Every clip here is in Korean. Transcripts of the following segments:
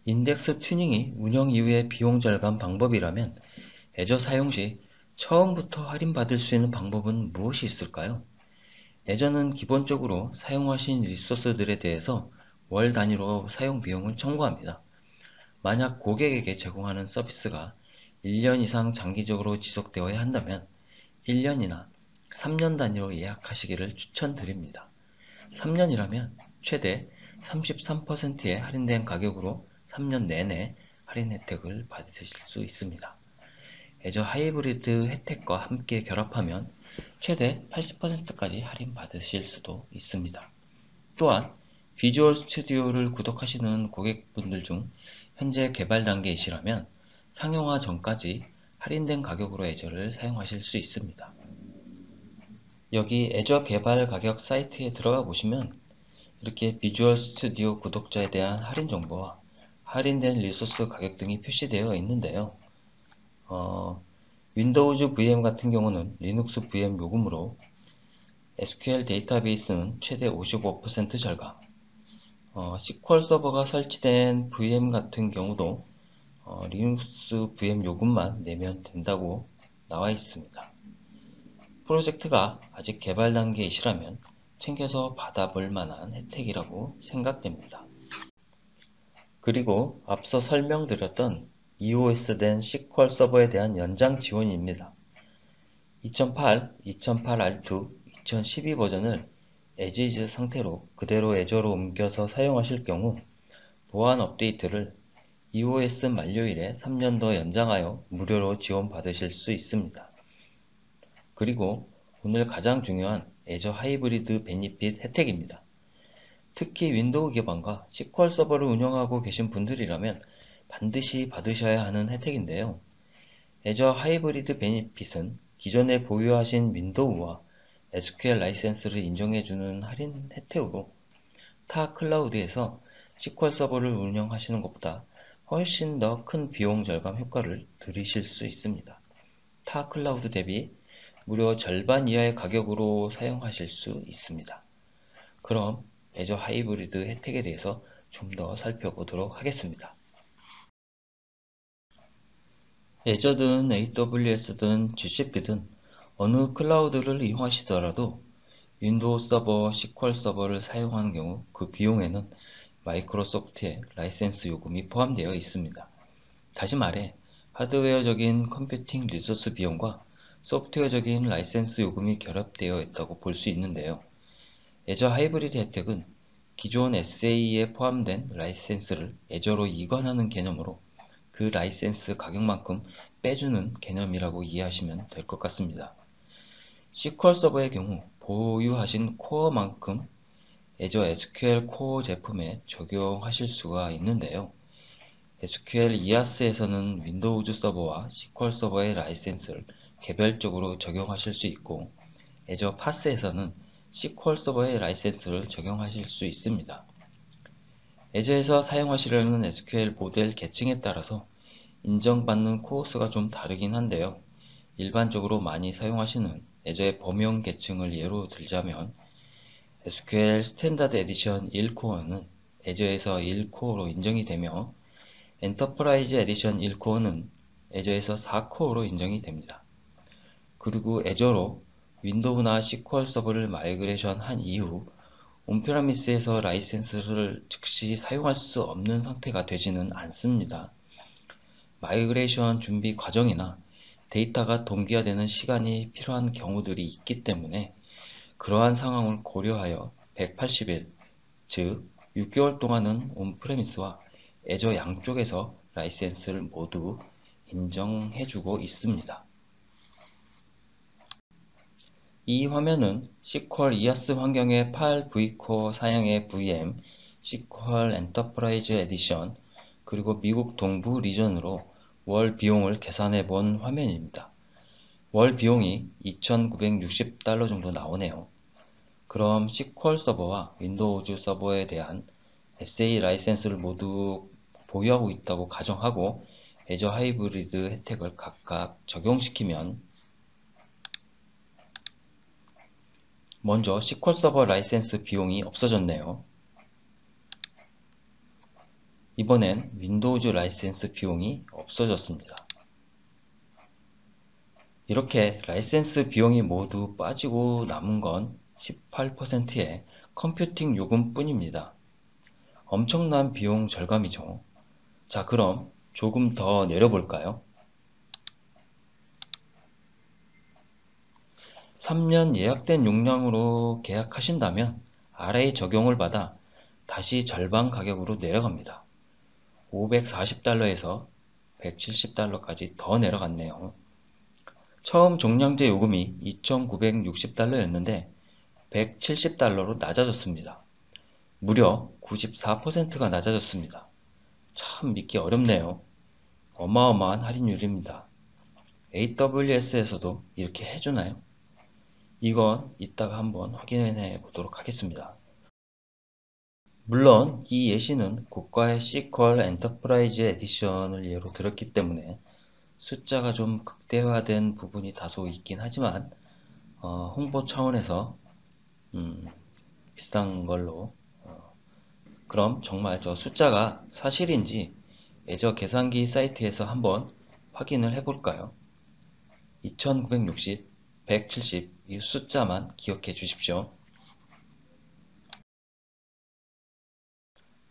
인덱스 튜닝이 운영 이후의 비용 절감 방법이라면 애저 사용 시 처음부터 할인받을 수 있는 방법은 무엇이 있을까요? 애저는 기본적으로 사용하신 리소스들에 대해서 월 단위로 사용 비용을 청구합니다. 만약 고객에게 제공하는 서비스가 1년 이상 장기적으로 지속되어야 한다면 1년이나 3년 단위로 예약하시기를 추천드립니다. 3년이라면 최대 33%의 할인된 가격으로 3년 내내 할인 혜택을 받으실 수 있습니다. 애저 하이브리드 혜택과 함께 결합하면 최대 80%까지 할인 받으실 수도 있습니다. 또한 비주얼 스튜디오를 구독하시는 고객분들 중 현재 개발 단계이시라면 상용화 전까지 할인된 가격으로 애저를 사용하실 수 있습니다. 여기 애저 개발 가격 사이트에 들어가 보시면 이렇게 비주얼 스튜디오 구독자에 대한 할인 정보와 할인된 리소스 가격 등이 표시되어 있는데요. 윈도우즈 VM 같은 경우는 리눅스 VM 요금으로 SQL 데이터베이스는 최대 55% 절감, SQL 서버가 설치된 VM 같은 경우도 리눅스 VM 요금만 내면 된다고 나와 있습니다. 프로젝트가 아직 개발 단계이시라면 챙겨서 받아볼 만한 혜택이라고 생각됩니다. 그리고 앞서 설명드렸던 EOS 된 SQL 서버에 대한 연장 지원입니다. 2008, 2008R2, 2012 버전을 as 상태로 그대로 애저로 옮겨서 사용하실 경우 보안 업데이트를 EOS 만료일에 3년 더 연장하여 무료로 지원받으실 수 있습니다. 그리고 오늘 가장 중요한 애저 하이브리드 베니핏 혜택입니다. 특히 윈도우 기반과 SQL 서버를 운영하고 계신 분들이라면 반드시 받으셔야 하는 혜택인데요. 애저 하이브리드 베니핏은 기존에 보유하신 윈도우와 SQL 라이센스를 인정해주는 할인 혜택으로 타 클라우드에서 SQL 서버를 운영하시는 것보다 훨씬 더 큰 비용 절감 효과를 들으실 수 있습니다. 타 클라우드 대비 무려 절반 이하의 가격으로 사용하실 수 있습니다. 그럼 애저 하이브리드 혜택에 대해서 좀 더 살펴보도록 하겠습니다. 애저든 AWS든 GCP든 어느 클라우드를 이용하시더라도 윈도우 서버, SQL 서버를 사용하는 경우 그 비용에는 마이크로소프트의 라이센스 요금이 포함되어 있습니다. 다시 말해 하드웨어적인 컴퓨팅 리소스 비용과 소프트웨어적인 라이센스 요금이 결합되어 있다고 볼 수 있는데요. 애저 하이브리드 혜택은 기존 SA에 포함된 라이센스를 애저로 이관하는 개념으로 그 라이센스 가격만큼 빼주는 개념이라고 이해하시면 될 것 같습니다. SQL 서버의 경우 보유하신 코어만큼 애저 SQL 코어 제품에 적용하실 수가 있는데요. SQL 이아스에서는 윈도우즈 서버와 SQL 서버의 라이센스를 개별적으로 적용하실 수 있고 애저 파스에서는 SQL 서버의 라이센스를 적용하실 수 있습니다. 애저에서 사용하시려는 SQL 모델 계층에 따라서 인정받는 코어스가 좀 다르긴 한데요. 일반적으로 많이 사용하시는 애저의 범용 계층을 예로 들자면 SQL 스탠다드 에디션 1코어는 애저에서 1코어로 인정이 되며 엔터프라이즈 에디션 1코어는 애저에서 4코어로 인정이 됩니다. 그리고 애저로 윈도우나 SQL 서버를 마이그레이션 한 이후 온프레미스에서 라이센스를 즉시 사용할 수 없는 상태가 되지는 않습니다. 마이그레이션 준비 과정이나 데이터가 동기화되는 시간이 필요한 경우들이 있기 때문에 그러한 상황을 고려하여 180일, 즉 6개월 동안은 온프레미스와 애저 양쪽에서 라이센스를 모두 인정해주고 있습니다. 이 화면은 SQL 이아스 환경의 파일 vCore 사양의 VM, SQL 엔터프라이즈 에디션, 그리고 미국 동부 리전으로 월 비용을 계산해 본 화면입니다. 월 비용이 $2,960 정도 나오네요. 그럼 SQL 서버와 윈도우즈 서버에 대한 SA 라이센스를 모두 보유하고 있다고 가정하고 애저 하이브리드 혜택을 각각 적용시키면 먼저 SQL 서버 라이센스 비용이 없어졌네요. 이번엔 윈도우즈 라이센스 비용이 없어졌습니다. 이렇게 라이센스 비용이 모두 빠지고 남은 건 18%의 컴퓨팅 요금 뿐입니다. 엄청난 비용 절감이죠. 자, 그럼 조금 더 내려볼까요? 3년 예약된 용량으로 계약하신다면 RA 적용을 받아 다시 절반 가격으로 내려갑니다. 540달러에서 170달러까지 더 내려갔네요. 처음 종량제 요금이 2,960달러였는데 170달러로 낮아졌습니다. 무려 94%가 낮아졌습니다. 참 믿기 어렵네요. 어마어마한 할인율입니다. AWS에서도 이렇게 해주나요? 이건 이따가 한번 확인해 보도록 하겠습니다. 물론 이 예시는 고가의 SQL 엔터프라이즈 에디션을 예로 들었기 때문에 숫자가 좀 극대화된 부분이 다소 있긴 하지만 홍보 차원에서 비싼 걸로 그럼 정말 저 숫자가 사실인지 애저 계산기 사이트에서 한번 확인을 해볼까요? 2960, 170 이 숫자만 기억해 주십시오.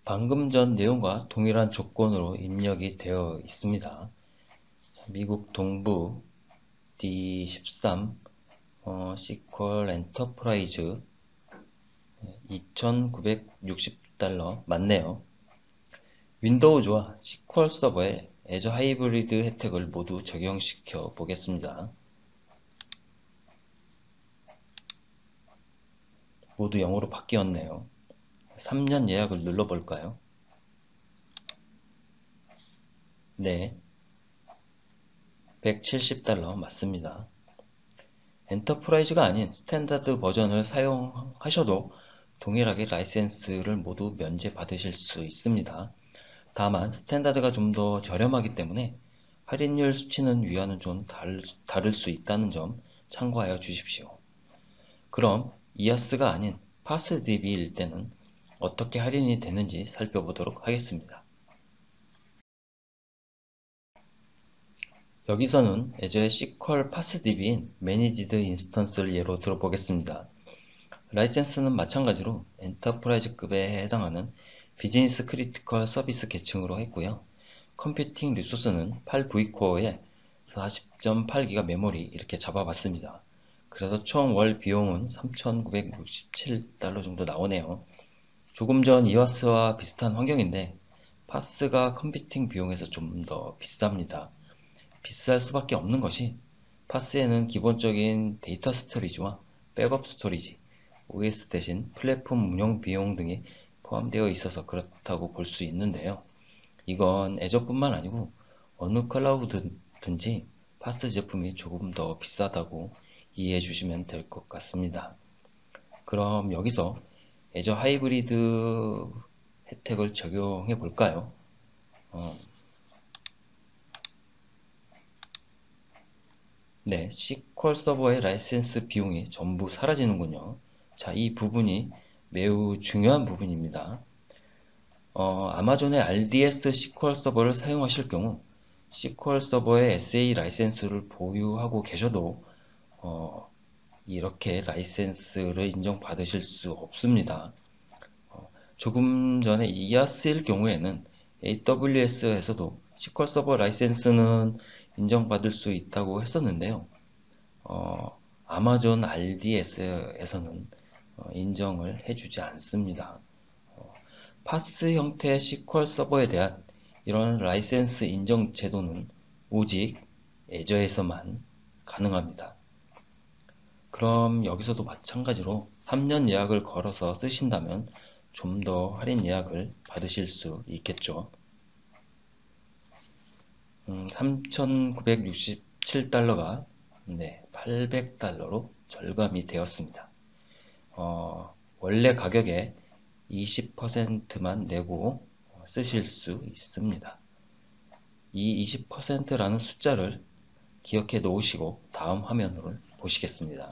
방금 전 내용과 동일한 조건으로 입력이 되어 있습니다. 미국 동부 D13 SQL 엔터프라이즈 2,960달러 맞네요. 윈도우즈와 SQL 서버에 애저 하이브리드 혜택을 모두 적용시켜 보겠습니다. 모두 0으로 바뀌었네요. 3년 예약을 눌러볼까요? 네, 170달러 맞습니다. 엔터프라이즈가 아닌 스탠다드 버전을 사용하셔도 동일하게 라이센스를 모두 면제받으실 수 있습니다. 다만 스탠다드가 좀 더 저렴하기 때문에 할인율 수치는 위와는 좀 다를 수 있다는 점 참고하여 주십시오. 그럼 이아스가 아닌 파스DB일 때는 어떻게 할인이 되는지 살펴보도록 하겠습니다. 여기서는 애저의 SQL 파스DB인 매니지드 인스턴스를 예로 들어보겠습니다. 라이센스는 마찬가지로 엔터프라이즈급에 해당하는 비즈니스 크리티컬 서비스 계층으로 했고요. 컴퓨팅 리소스는 8V코어에 40.8기가 메모리 이렇게 잡아봤습니다. 그래서 총 월 비용은 3,967달러 정도 나오네요. 조금 전 이와스와 비슷한 환경인데 파스가 컴퓨팅 비용에서 좀 더 비쌉니다. 비쌀 수밖에 없는 것이 파스에는 기본적인 데이터 스토리지와 백업 스토리지, OS 대신 플랫폼 운영 비용 등이 포함되어 있어서 그렇다고 볼 수 있는데요. 이건 애저뿐만 아니고 어느 클라우드든지 파스 제품이 조금 더 비싸다고 이해해 주시면 될 것 같습니다. 그럼 여기서 애저 하이브리드 혜택을 적용해 볼까요? 네, SQL 서버의 라이센스 비용이 전부 사라지는군요. 자, 이 부분이 매우 중요한 부분입니다. 아마존의 RDS SQL 서버를 사용하실 경우 SQL 서버의 SA 라이센스를 보유하고 계셔도 이렇게 라이센스를 인정받으실 수 없습니다. 조금 전에 이아스일 경우에는 AWS에서도 SQL 서버 라이센스는 인정받을 수 있다고 했었는데요. 아마존 RDS에서는 인정을 해주지 않습니다. 파스 형태의 SQL 서버에 대한 이런 라이센스 인정 제도는 오직 애저에서만 가능합니다. 그럼 여기서도 마찬가지로 3년 예약을 걸어서 쓰신다면 좀 더 할인 예약을 받으실 수 있겠죠. 3,967달러가 800달러로 절감이 되었습니다. 원래 가격의 20%만 내고 쓰실 수 있습니다. 이 20%라는 숫자를 기억해 놓으시고 다음 화면을 보시겠습니다.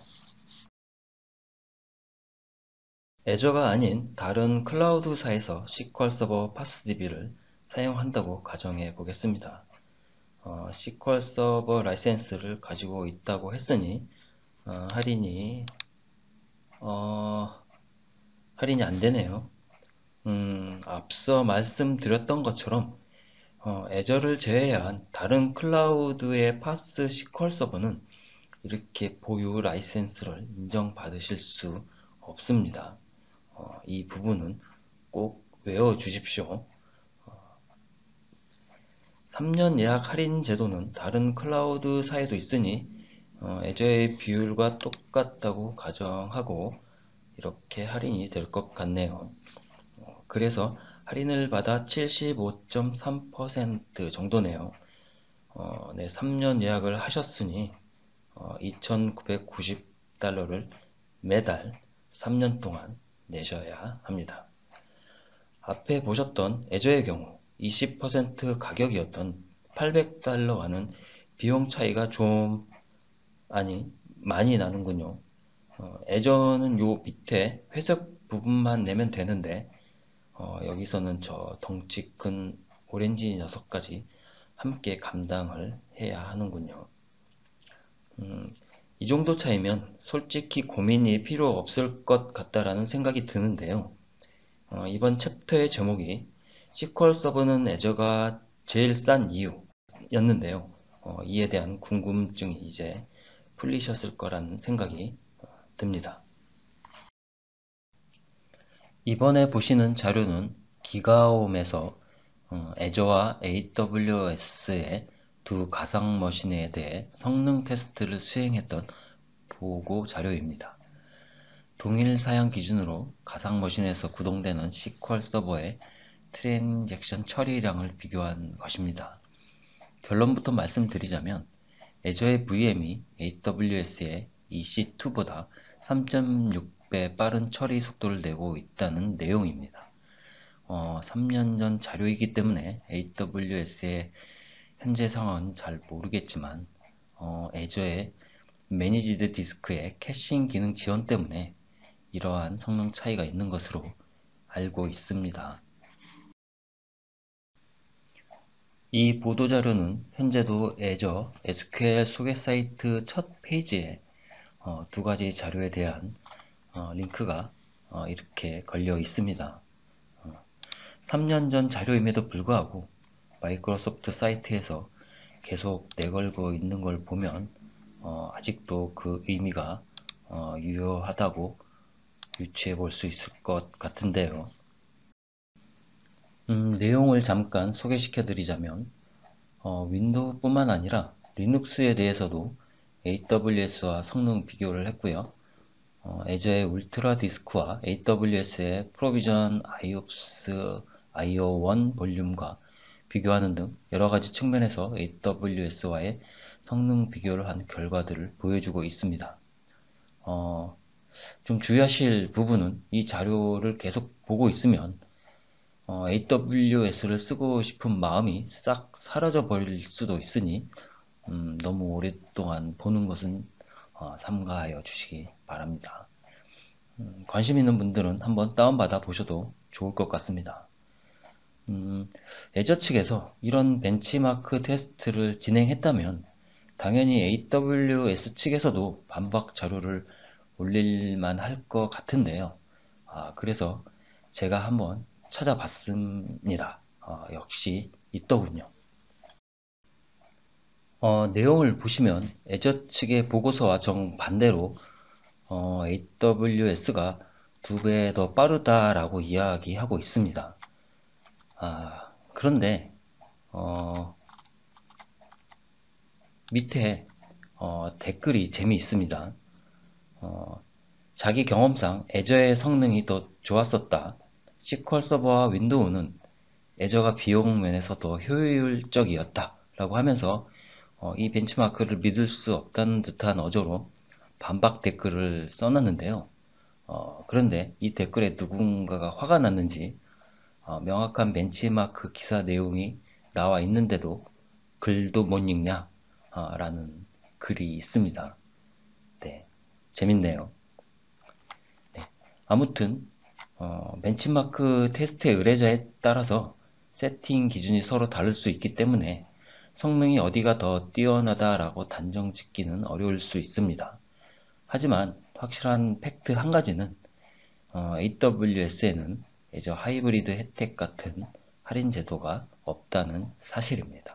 애저가 아닌 다른 클라우드사에서 SQL 서버 파스DB를 사용한다고 가정해 보겠습니다. SQL 서버 라이센스를 가지고 있다고 했으니 할인이 안 되네요. 앞서 말씀드렸던 것처럼 애저를 제외한 다른 클라우드의 파스 SQL 서버는 이렇게 보유 라이센스를 인정받으실 수 없습니다. 이 부분은 꼭 외워 주십시오. 3년 예약 할인 제도는 다른 클라우드사에도 있으니 애저의 비율과 똑같다고 가정하고 이렇게 할인이 될 것 같네요. 그래서 할인을 받아 75.3% 정도네요. 네, 3년 예약을 하셨으니 2,990달러를 매달 3년 동안 내셔야 합니다. 앞에 보셨던 애저의 경우 20% 가격이었던 800달러와는 비용 차이가 많이 나는군요. 애저는 요 밑에 회색 부분만 내면 되는데 여기서는 저 덩치 큰 오렌지 녀석까지 함께 감당을 해야 하는군요. 이 정도 차이면 솔직히 고민이 필요 없을 것 같다라는 생각이 드는데요. 이번 챕터의 제목이 SQL 서버는 애저가 제일 싼 이유였는데요. 이에 대한 궁금증이 이제 풀리셨을 거라는 생각이 듭니다. 이번에 보시는 자료는 기가옴에서 애저와 AWS의 두 가상 머신에 대해 성능 테스트를 수행했던 보고 자료입니다. 동일 사양 기준으로 가상 머신에서 구동되는 SQL 서버의 트랜잭션 처리량을 비교한 것입니다. 결론부터 말씀드리자면 애저의 VM이 AWS의 EC2보다 3.6배 빠른 처리 속도를 내고 있다는 내용입니다. 3년 전 자료이기 때문에 AWS의 현재 상황은 잘 모르겠지만 애저의 매니지드 디스크의 캐싱 기능 지원 때문에 이러한 성능 차이가 있는 것으로 알고 있습니다. 이 보도자료는 현재도 애저 SQL 소개 사이트 첫 페이지에 두 가지 자료에 대한 링크가 이렇게 걸려 있습니다. 3년 전 자료임에도 불구하고 마이크로소프트 사이트에서 계속 내걸고 있는 걸 보면 아직도 그 의미가 유효하다고 유추해 볼 수 있을 것 같은데요. 내용을 잠깐 소개시켜 드리자면 윈도우뿐만 아니라 리눅스에 대해서도 AWS와 성능 비교를 했고요. 애저의 울트라 디스크와 AWS의 프로비전 IOPS IO1 볼륨과 비교하는 등 여러가지 측면에서 AWS와의 성능 비교를 한 결과들을 보여주고 있습니다. 좀 주의하실 부분은 이 자료를 계속 보고 있으면 AWS를 쓰고 싶은 마음이 싹 사라져 버릴 수도 있으니 너무 오랫동안 보는 것은 삼가하여 주시기 바랍니다. 관심 있는 분들은 한번 다운받아 보셔도 좋을 것 같습니다. 애저 측에서 이런 벤치마크 테스트를 진행했다면 당연히 AWS 측에서도 반박 자료를 올릴만 할 것 같은데요. 그래서 제가 한번 찾아봤습니다. 역시 있더군요. 내용을 보시면 애저 측의 보고서와 정반대로 AWS가 2배 더 빠르다라고 이야기하고 있습니다. 그런데 밑에 댓글이 재미있습니다. 자기 경험상 애저의 성능이 더 좋았었다. SQL 서버와 윈도우는 애저가 비용 면에서 더 효율적이었다 라고 하면서 이 벤치마크를 믿을 수 없다는 듯한 어조로 반박 댓글을 써놨는데요. 그런데 이 댓글에 누군가가 화가 났는지 명확한 벤치마크 기사 내용이 나와 있는데도 글도 못 읽냐 라는 글이 있습니다. 네, 재밌네요. 네, 아무튼 벤치마크 테스트의 의뢰자에 따라서 세팅 기준이 서로 다를 수 있기 때문에 성능이 어디가 더 뛰어나다라고 단정 짓기는 어려울 수 있습니다. 하지만 확실한 팩트 한 가지는 AWS에는 애저 하이브리드 혜택 같은 할인 제도가 없다는 사실입니다.